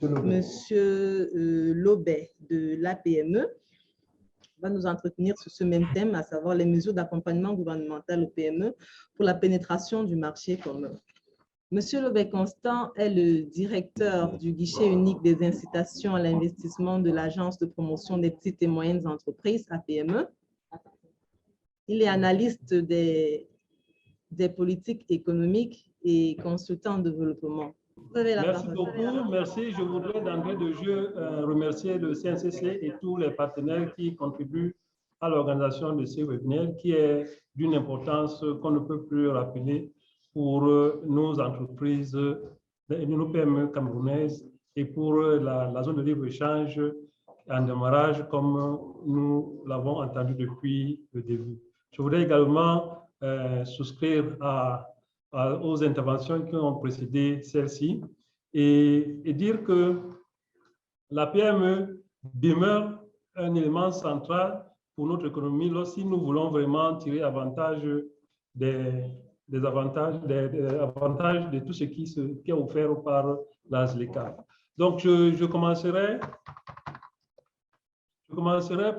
Monsieur Lobet de l'APME va nous entretenir sur ce même thème, à savoir les mesures d'accompagnement gouvernemental aux PME pour la pénétration du marché commun. Monsieur Lobet Constant est le directeur du guichet unique des incitations à l'investissement de l'Agence de promotion des petites et moyennes entreprises, APME. Il est analyste des politiques économiques et consultant en développement. Merci beaucoup. Merci. Je voudrais d'entrée de jeu remercier le CNCC et tous les partenaires qui contribuent à l'organisation de ces webinaires, qui est d'une importance qu'on ne peut plus rappeler pour nos entreprises, nos PME camerounaises et pour la zone de libre-échange en démarrage, comme nous l'avons entendu depuis le début. Je voudrais également souscrire aux interventions qui ont précédé celle-ci et dire que la PME demeure un élément central pour notre économie lorsque nous voulons vraiment tirer avantage des avantages de tout ce qui est offert par la ZLECAf. Donc, je commencerai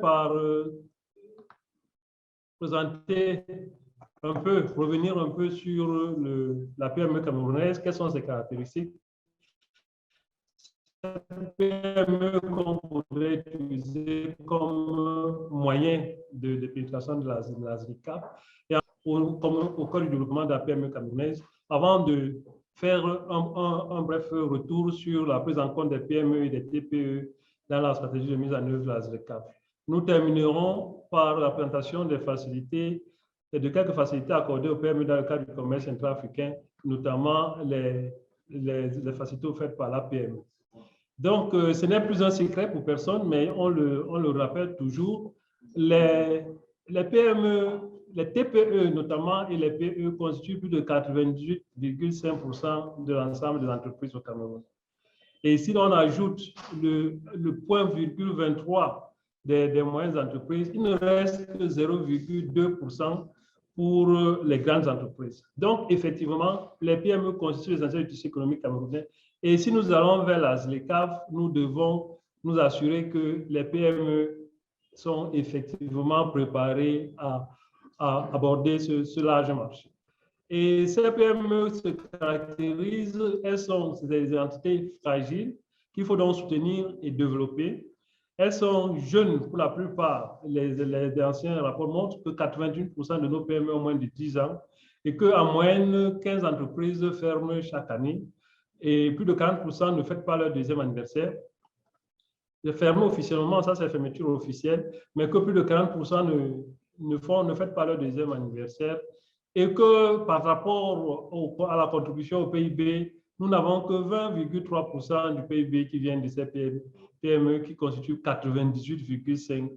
par présenter revenir un peu sur la PME camerounaise, quelles sont ses caractéristiques. Cette PME qu'on pourrait utiliser comme moyen de pénétration de la ZLECAf et au code du développement de la PME camerounaise, avant de faire un bref retour sur la prise en compte des PME et des TPE dans la stratégie de mise en œuvre de la ZLECAf. Nous terminerons par la présentation des facilités et de quelques facilités accordées aux PME dans le cadre du commerce intra-africain, notamment les facilités offertes par la PME. Donc, ce n'est plus un secret pour personne, mais on le rappelle toujours, les PME, les TPE notamment et les PE constituent plus de 98,5% de l'ensemble des entreprises au Cameroun. Et si l'on ajoute le point virgule 23 des moyennes entreprises, il ne reste que 0,2% pour les grandes entreprises. Donc, effectivement, les PME constituent l'essentiel du tissu économique camerounais. Et si nous allons vers la ZLECAf, nous devons nous assurer que les PME sont effectivement préparées à aborder ce large marché. Et ces PME se caractérisent, elles sont des entités fragiles qu'il faut donc soutenir et développer. Elles sont jeunes pour la plupart. Les anciens rapports montrent que 81% de nos PME ont moins de 10 ans et qu'en moyenne, 15 entreprises ferment chaque année et plus de 40% ne fêtent pas leur deuxième anniversaire. Les ferment officiellement, ça c'est la fermeture officielle, mais que plus de 40% ne fêtent pas leur deuxième anniversaire et que par rapport à la contribution au PIB, nous n'avons que 20,3% du PIB qui vient de ces PME qui constituent 98,5%.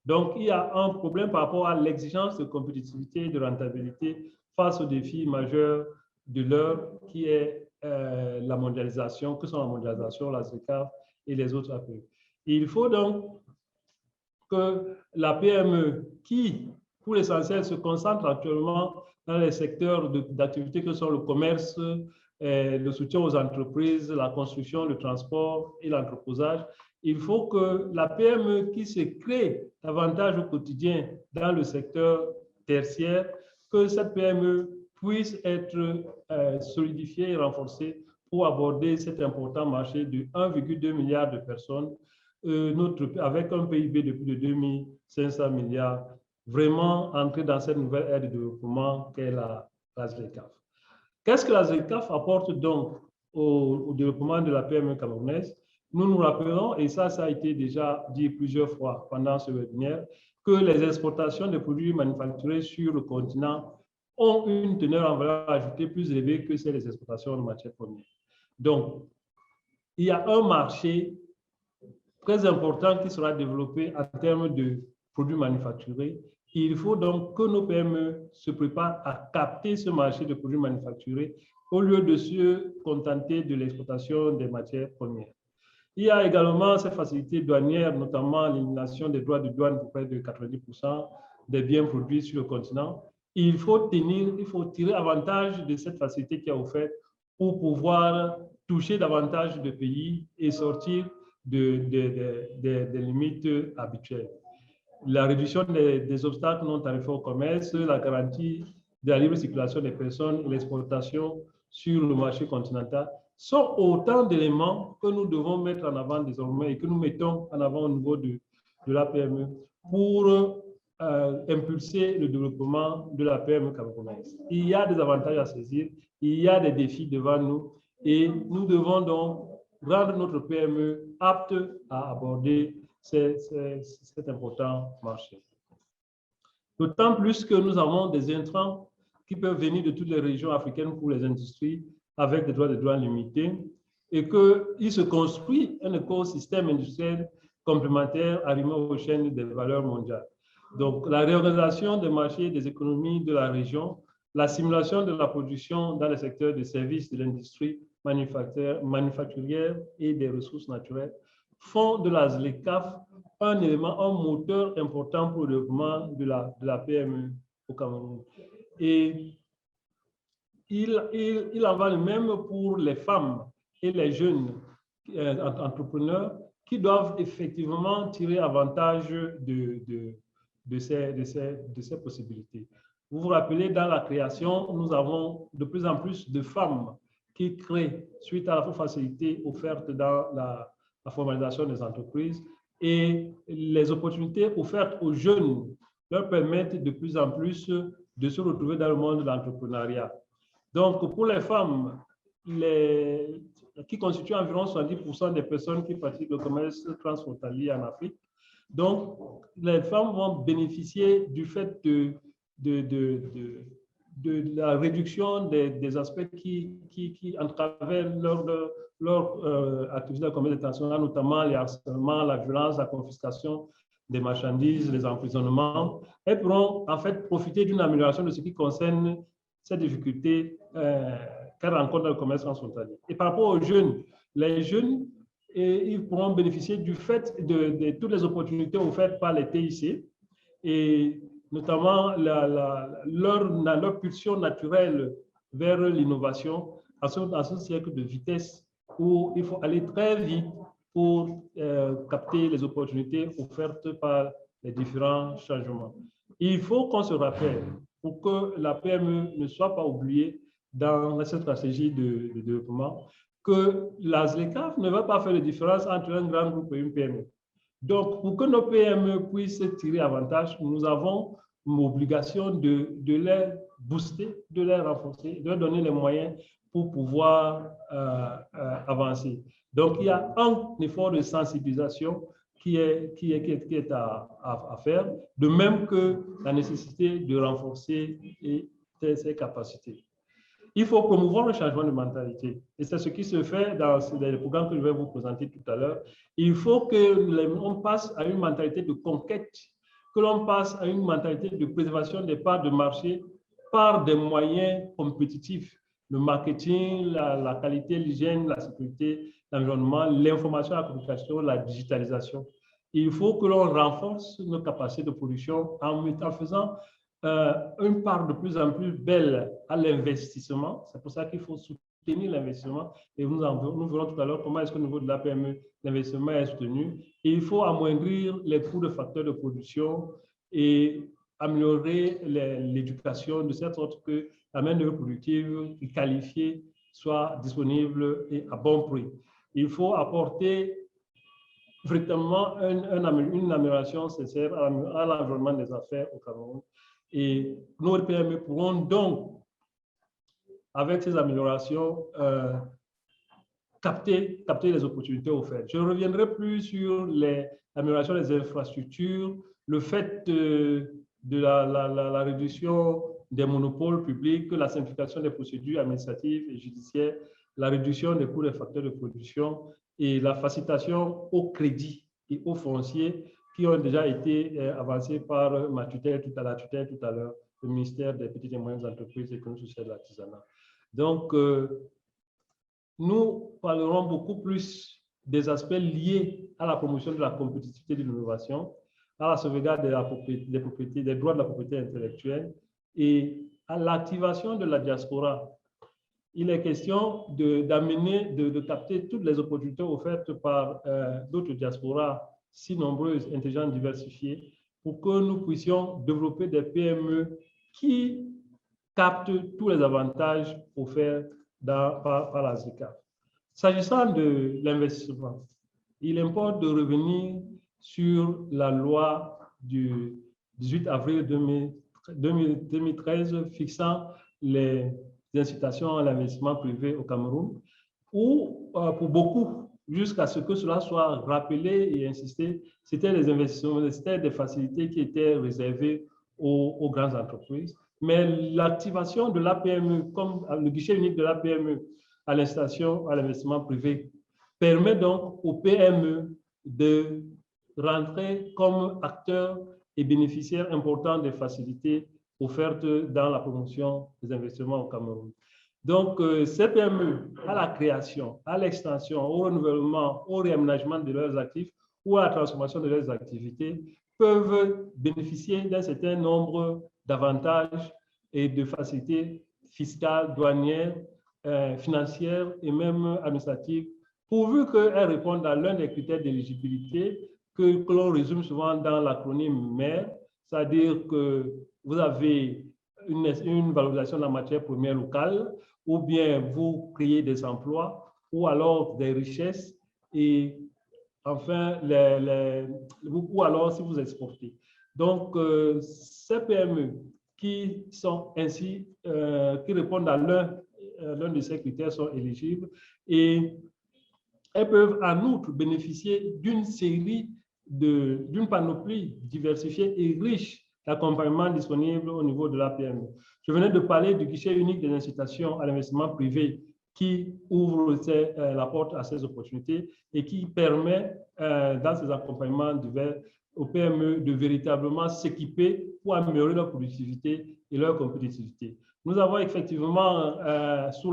Donc, il y a un problème par rapport à l'exigence de compétitivité et de rentabilité face aux défis majeurs de l'heure qui est la mondialisation, que sont la mondialisation, la ZLECAf et les autres APE. Il faut donc que la PME qui, pour l'essentiel, se concentre actuellement dans les secteurs d'activité que sont le commerce, le soutien aux entreprises, la construction, le transport et l'entreposage. Il faut que la PME qui se crée davantage au quotidien dans le secteur tertiaire, que cette PME puisse être solidifiée et renforcée pour aborder cet important marché de 1,2 milliard de personnes, avec un PIB de plus de 2500 milliards, vraiment entrer dans cette nouvelle ère de développement qu'est la ZLECAf. Qu'est-ce que la ZLECAf apporte donc au développement de la PME camerounaise? Nous nous rappelons, et ça a été déjà dit plusieurs fois pendant ce webinaire, que les exportations de produits manufacturés sur le continent ont une teneur en valeur ajoutée plus élevée que celles des exportations de matières premières. Donc, il y a un marché très important qui sera développé en termes de produits manufacturés. Il faut donc que nos PME se préparent à capter ce marché de produits manufacturés au lieu de se contenter de l'exportation des matières premières. Il y a également ces facilités douanières, notamment l'élimination des droits de douane pour près de 90% des biens produits sur le continent. Il faut tirer avantage de cette facilité qui est offerte pour pouvoir toucher davantage de pays et sortir des limites habituelles. La réduction des obstacles non tarifaires au commerce, la garantie de la libre circulation des personnes et l'exportation sur le marché continental sont autant d'éléments que nous devons mettre en avant désormais et que nous mettons en avant au niveau de la PME pour impulser le développement de la PME camerounaise. Il y a des avantages à saisir, il y a des défis devant nous et nous devons donc rendre notre PME apte à aborder cet important marché. D'autant plus que nous avons des intrants qui peuvent venir de toutes les régions africaines pour les industries avec des droits de douane limités et qu'il se construit un écosystème industriel complémentaire arrimé aux chaînes des valeurs mondiales. Donc, la réorganisation des marchés des économies de la région, la simulation de la production dans les secteurs des services de l'industrie manufacturière et des ressources naturelles font de la ZLECAf un élément, un moteur important pour le développement de la PME au Cameroun. Et il en va de même pour les femmes et les jeunes entrepreneurs qui doivent effectivement tirer avantage de ces possibilités. Vous vous rappelez, dans la création, nous avons de plus en plus de femmes qui créent suite à la facilité offerte dans la formalisation des entreprises et les opportunités offertes aux jeunes leur permettent de plus en plus de se retrouver dans le monde de l'entrepreneuriat. Donc, pour les femmes, qui constituent environ 70% des personnes qui pratiquent le commerce transfrontalier en Afrique, donc les femmes vont bénéficier du fait de la réduction des aspects qui entravent leur activité de commerce international, notamment les harcèlements, la violence, la confiscation des marchandises, les emprisonnements. Elles pourront en fait profiter d'une amélioration de ce qui concerne ces difficultés qu'elles rencontrent dans le commerce transfrontalier. Et par rapport aux jeunes, les jeunes, ils pourront bénéficier du fait de toutes les opportunités offertes par les TIC et notamment leur pulsion naturelle vers l'innovation à ce siècle de vitesse où il faut aller très vite pour capter les opportunités offertes par les différents changements. Il faut qu'on se rappelle, pour que la PME ne soit pas oubliée dans cette stratégie de développement, que la ZLECAf ne va pas faire de différence entre un grand groupe et une PME. Donc, pour que nos PME puissent tirer avantage, nous avons l'obligation de les booster, de les renforcer, de leur donner les moyens pour pouvoir avancer. Donc, il y a un effort de sensibilisation qui est à faire, de même que la nécessité de renforcer ses capacités. Il faut promouvoir le changement de mentalité. Et c'est ce qui se fait dans les programmes que je vais vous présenter tout à l'heure. Il faut qu'on passe à une mentalité de conquête, que l'on passe à une mentalité de préservation des parts de marché par des moyens compétitifs. Le marketing, la qualité, l'hygiène, la sécurité, l'environnement, l'information, la communication, la digitalisation. Il faut que l'on renforce nos capacités de production en faisant une part de plus en plus belle à l'investissement. C'est pour ça qu'il faut soutenir l'investissement. Et nous verrons tout à l'heure comment est-ce qu'au niveau de la PME, l'investissement est soutenu. Et il faut amoindrir les coûts de facteurs de production et améliorer l'éducation de cette sorte que la main-d'œuvre productive et qualifiée soit disponible et à bon prix. Il faut apporter véritablement une amélioration sincère à l'environnement des affaires au Cameroun. Et nos PME pourront donc, avec ces améliorations, capter les opportunités offertes. Je ne reviendrai plus sur l'amélioration des infrastructures, le fait de la réduction des monopoles publics, la simplification des procédures administratives et judiciaires, la réduction des coûts des facteurs de production et la facilitation au crédit et au foncier qui ont déjà été avancés par ma tutelle tout à l'heure, le ministère des petites et moyennes entreprises et l'économie sociale et de l'artisanat. Donc, nous parlerons beaucoup plus des aspects liés à la promotion de la compétitivité de l'innovation, à la sauvegarde des droits de la propriété intellectuelle et à l'activation de la diaspora il est question d'amener, de capter toutes les opportunités offertes par d'autres diasporas si nombreuses, intelligentes, diversifiées, pour que nous puissions développer des PME qui captent tous les avantages offerts par la ZLECAf. S'agissant de l'investissement, il importe de revenir sur la loi du 18 avril 2013 fixant les incitations à l'investissement privé au Cameroun, où pour beaucoup, jusqu'à ce que cela soit rappelé et insisté, c'était les investissements, c'était des facilités qui étaient réservées aux grandes entreprises. Mais l'activation de l'APME, comme le guichet unique de l'APME à l'incitation à l'investissement privé, permet donc aux PME de rentrer comme acteurs et bénéficiaires importants des facilités offertes dans la promotion des investissements au Cameroun. Donc, ces PME, à la création, à l'extension, au renouvellement, au réaménagement de leurs actifs ou à la transformation de leurs activités, peuvent bénéficier d'un certain nombre d'avantages et de facilités fiscales, douanières, financières et même administratives, pourvu qu'elles répondent à l'un des critères d'éligibilité que l'on résume souvent dans l'acronyme MER, c'est-à-dire que vous avez une valorisation de la matière première locale, ou bien vous créez des emplois, ou alors des richesses, et enfin, ou alors si vous exportez. Donc, ces PME qui sont ainsi, qui répondent à l'un de ces critères sont éligibles, et elles peuvent en outre bénéficier d'une panoplie diversifiée et riche d'accompagnement disponible au niveau de la PME. Je venais de parler du guichet unique des incitations à l'investissement privé qui ouvre la porte à ces opportunités et qui permet, dans ces accompagnements divers, aux PME de véritablement s'équiper pour améliorer leur productivité et leur compétitivité. Nous avons effectivement, sous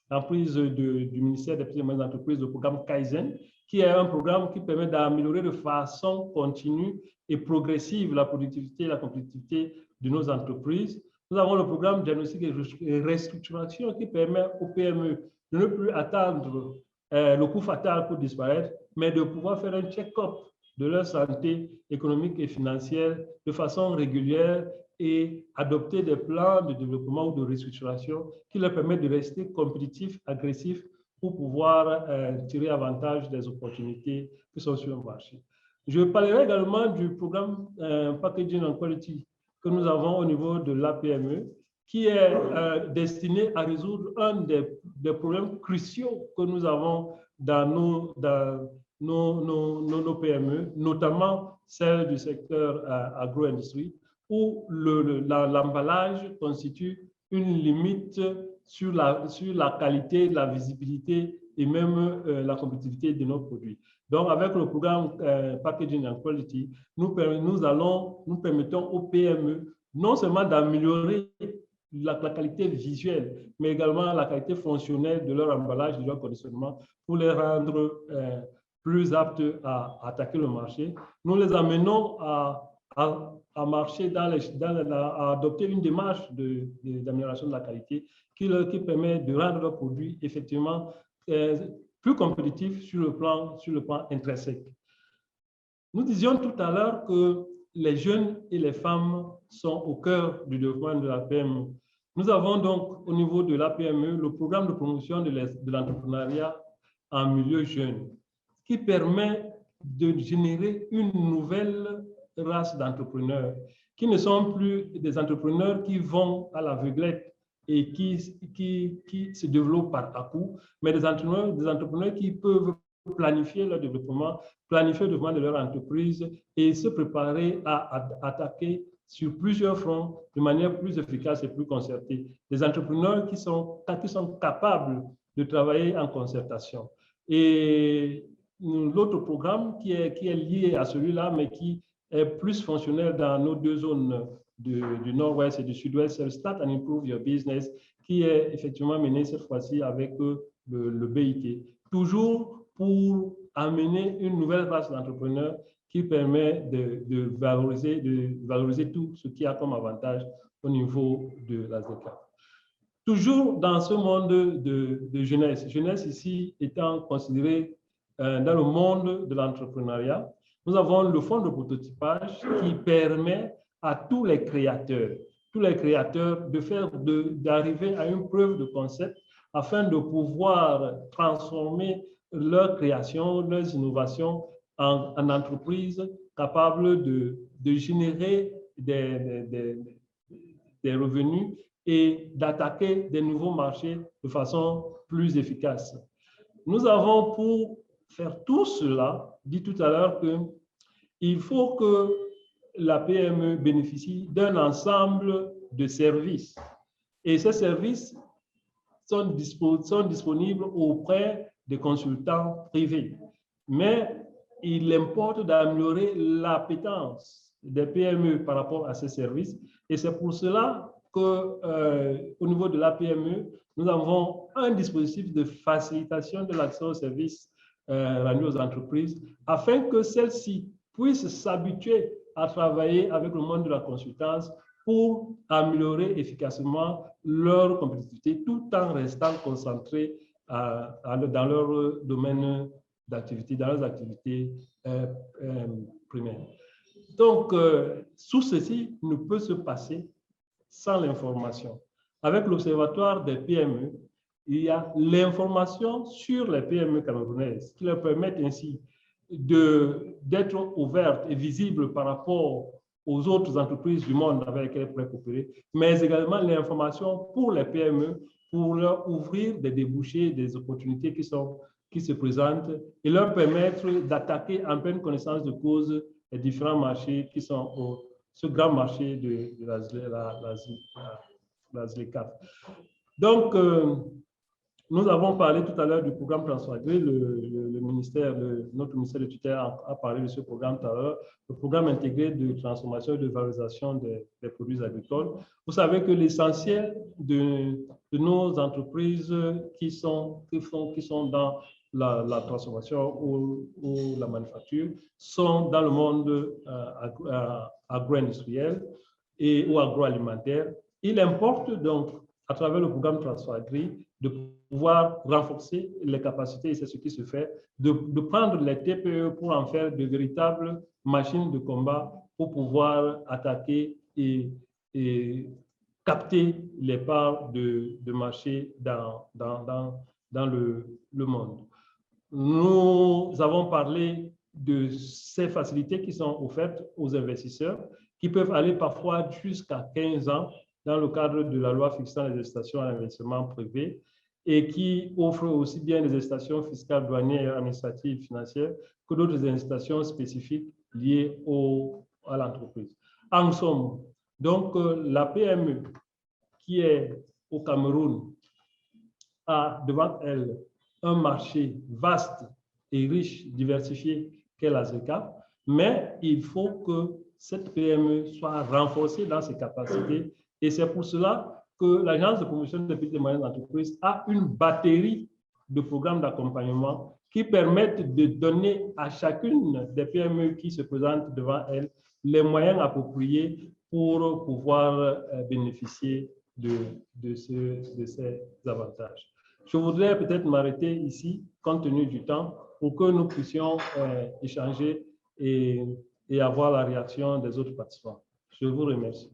l'emprise du ministère des petites et moyennes entreprises, le programme Kaizen, qui est un programme qui permet d'améliorer de façon continue et progressive la productivité et la compétitivité de nos entreprises. Nous avons le programme diagnostic et restructuration qui permet aux PME de ne plus attendre le coup fatal pour disparaître, mais de pouvoir faire un check-up de leur santé économique et financière de façon régulière et adopter des plans de développement ou de restructuration qui leur permettent de rester compétitifs, agressifs, pour pouvoir tirer avantage des opportunités qui sont sur le marché. Je parlerai également du programme Packaging and Quality que nous avons au niveau de l'APME, qui est destiné à résoudre un des problèmes cruciaux que nous avons dans nos PME, notamment celles du secteur agro-industrie, où l'emballage constitue une limite sur la qualité, la visibilité et même la compétitivité de nos produits. Donc, avec le programme Packaging and Quality, nous permettons aux PME non seulement d'améliorer la qualité visuelle, mais également la qualité fonctionnelle de leur emballage, de leur conditionnement, pour les rendre plus aptes à attaquer le marché. Nous les amenons à marcher à adopter une démarche d'amélioration de la qualité qui permet de rendre leurs produits effectivement plus compétitifs sur le plan intrinsèque. Nous disions tout à l'heure que les jeunes et les femmes sont au cœur du développement de la PME. Nous avons donc au niveau de la PME le programme de promotion de l'entrepreneuriat en milieu jeune qui permet de générer une nouvelle race d'entrepreneurs qui ne sont plus des entrepreneurs qui vont à l'aveuglette et qui se développent par à-coup, mais des entrepreneurs qui peuvent planifier leur développement, planifier le développement de leur entreprise et se préparer à attaquer sur plusieurs fronts de manière plus efficace et plus concertée. Des entrepreneurs qui sont capables de travailler en concertation. Et l'autre programme qui est lié à celui-là, mais qui est plus fonctionnel dans nos deux zones du Nord-Ouest et du Sud-Ouest, c'est le Start and Improve Your Business, qui est effectivement mené cette fois-ci avec le BIT. Toujours pour amener une nouvelle race d'entrepreneurs qui permet de valoriser tout ce qui a comme avantage au niveau de la ZLECAf. Toujours dans ce monde de jeunesse, jeunesse ici étant considérée dans le monde de l'entrepreneuriat, nous avons le fonds de prototypage qui permet à tous les créateurs d'arriver à une preuve de concept afin de pouvoir transformer leurs créations, leurs innovations en entreprises capables de générer des revenus et d'attaquer des nouveaux marchés de façon plus efficace. Nous avons, pour faire tout cela, dit tout à l'heure qu'il faut que la PME bénéficie d'un ensemble de services. Et ces services sont disponibles auprès des consultants privés. Mais il importe d'améliorer l'appétence des PME par rapport à ces services. Et c'est pour cela qu'au niveau de la PME, nous avons un dispositif de facilitation de l'accès aux services rendus aux entreprises afin que celles-ci puissent s'habituer à travailler avec le monde de la consultance pour améliorer efficacement leur compétitivité tout en restant concentrés dans leur domaine d'activité, dans leurs activités primaires. Donc, sous ceci ne peut se passer sans l'information. Avec l'Observatoire des PME, il y a l'information sur les PME camerounaises qui leur permettent ainsi d'être ouvertes et visibles par rapport aux autres entreprises du monde avec lesquelles elles pourraient coopérer, mais également l'information pour les PME pour leur ouvrir des débouchés, des opportunités qui se présentent et leur permettre d'attaquer en pleine connaissance de cause les différents marchés qui sont ce grand marché de la ZLECAf. Donc, nous avons parlé tout à l'heure du programme Transfagri. Notre ministère de tutelle a parlé de ce programme tout à l'heure, le programme intégré de transformation et de valorisation des produits agricoles. Vous savez que l'essentiel de nos entreprises qui sont dans la transformation ou la manufacture sont dans le monde agro-industriel ou agroalimentaire. Il importe donc, à travers le programme Transfagri, de pouvoir renforcer les capacités, et c'est ce qui se fait, de prendre les TPE pour en faire de véritables machines de combat pour pouvoir attaquer et capter les parts de marché dans le monde. Nous avons parlé de ces facilités qui sont offertes aux investisseurs, qui peuvent aller parfois jusqu'à 15 ans dans le cadre de la loi fixant les incitations à l'investissement privé et qui offre aussi bien des incitations fiscales, douanières, administratives, financières que d'autres incitations spécifiques liées à l'entreprise. En somme, donc, la PME qui est au Cameroun a devant elle un marché vaste et riche, diversifié qu'est la ZLECAf, mais il faut que cette PME soit renforcée dans ses capacités et c'est pour cela que l'Agence de promotion des petites et moyennes entreprises a une batterie de programmes d'accompagnement qui permettent de donner à chacune des PME qui se présentent devant elle les moyens appropriés pour pouvoir bénéficier de ces avantages. Je voudrais peut-être m'arrêter ici, compte tenu du temps, pour que nous puissions échanger et avoir la réaction des autres participants. Je vous remercie.